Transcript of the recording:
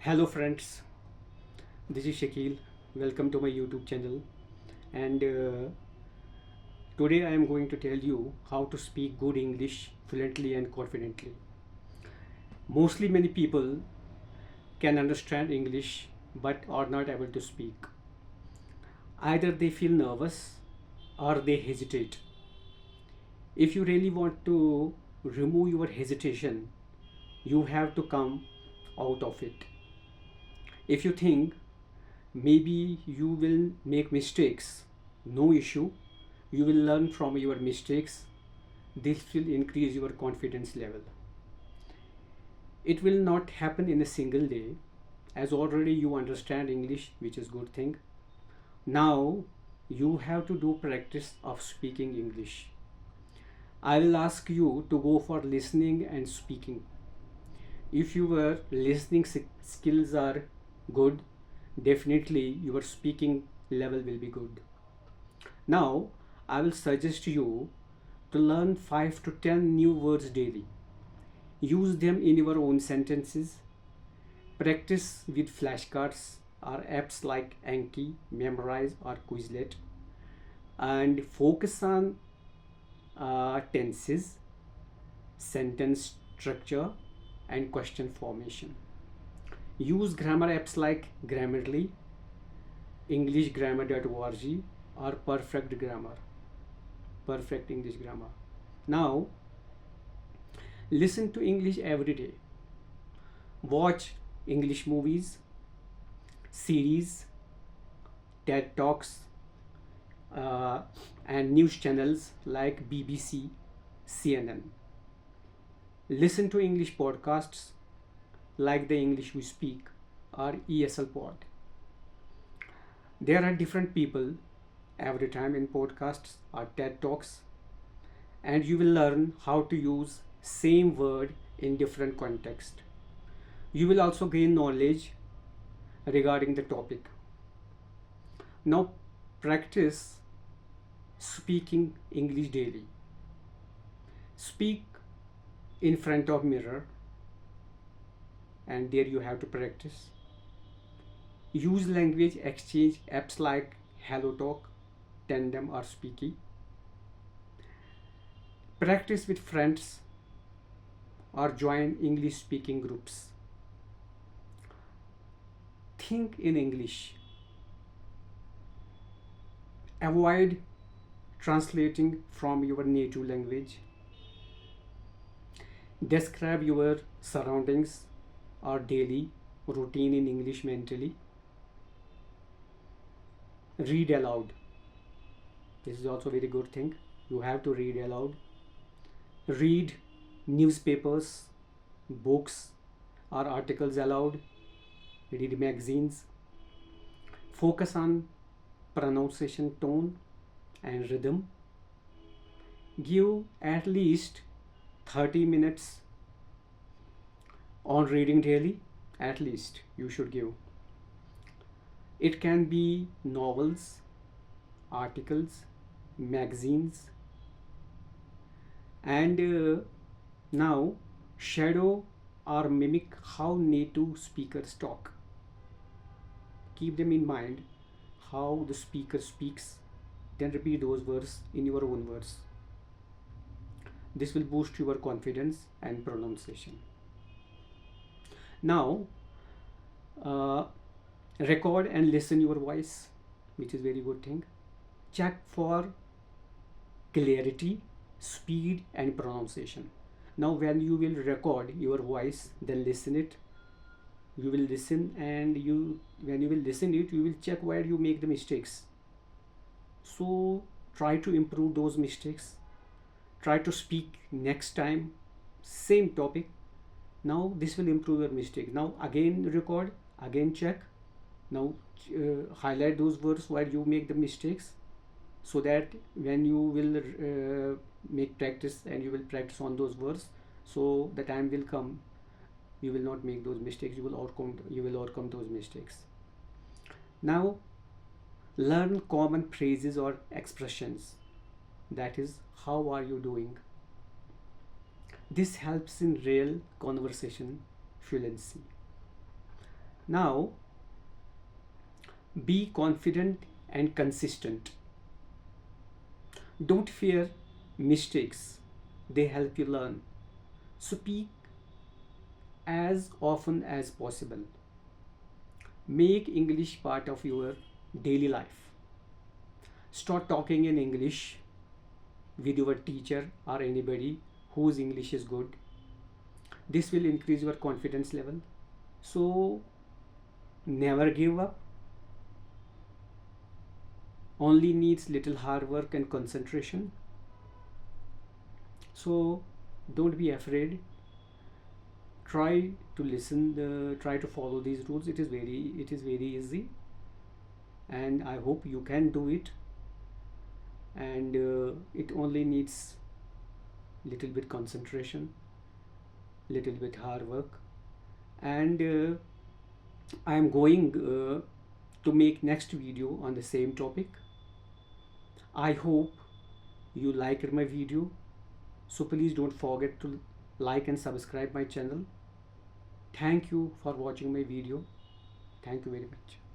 Hello friends, this is Shakeel. Welcome to my YouTube channel. And today I am going to tell you how to speak good English fluently and confidently. Mostly many people can understand English but are not able to speak. Either they feel nervous or they hesitate. If you really want to remove your hesitation, you have to come out of it. If you think maybe you will make mistakes, no issue. You will learn from your mistakes. This will increase your confidence level. It will not happen in a single day, as already you understand English, which is good thing. Now you have to do practice of speaking English. I will ask you to go for listening and speaking. If your listening skills are good, definitely your speaking level will be good. Now, I will suggest you to learn 5 to 10 new words daily. Use them in your own sentences. Practice with flashcards or apps like Anki, Memorize, or Quizlet. And focus on tenses, sentence structure, and question formation. Use grammar apps like Grammarly, EnglishGrammar.org, or Perfect Grammar, Perfect English Grammar. Now, listen to English every day. Watch English movies, series, TED Talks, uh, and news channels like BBC, CNN. Listen to English podcasts like The English We Speak or ESL Pod. There are different people every time in podcasts or TED Talks, and you will learn how to use same word in different context. You will also gain knowledge regarding the topic. Now practice speaking English daily. Speak in front of mirror, and there you have to practice. Use language exchange apps like HelloTalk, Tandem, or Speaky. Practice with friends or join English speaking groups. Think in English. Avoid translating from your native language. Describe your surroundings or daily routine in English mentally. Read aloud. This is also a very good thing. You have to read aloud. Read newspapers, books, or articles aloud. Read magazines. Focus on pronunciation, tone, and rhythm. Give at least 30 minutes on reading daily. At least you should give. It can be novels, articles, magazines, and now shadow or mimic how native speakers talk. Keep them in mind how the speaker speaks, then repeat those words in your own words. This will boost your confidence and pronunciation. Now, uh, record and listen your voice, which is very good thing. Check for clarity, speed, and pronunciation. Now when you will record your voice, then listen it. You will listen, and you when you will listen it, you will check where you make the mistakes. So try to improve those mistakes. Try to speak next time same topic. Now this will improve your mistake. Now again record, again check. Now highlight those words where you make the mistakes, so that when you will make practice and you will practice on those words, so the time will come you will not make those mistakes. You will overcome those mistakes. Now learn common phrases or expressions. That is, how are you doing? This helps in real conversation fluency. Now, be confident and consistent. Don't fear mistakes, they help you learn. Speak as often as possible. Make English part of your daily life. Start talking in English with your teacher or anybody whose English is good. This will increase your confidence level. So, never give up. Only needs little hard work and concentration. So, don't be afraid. Try to listen. Try to follow these rules. It is very easy, and I hope you can do it. And it only needs little bit concentration, little bit hard work, and I am going to make next video on the same topic. I hope you liked my video, so please don't forget to like and subscribe my channel. Thank you for watching my video. Thank you very much.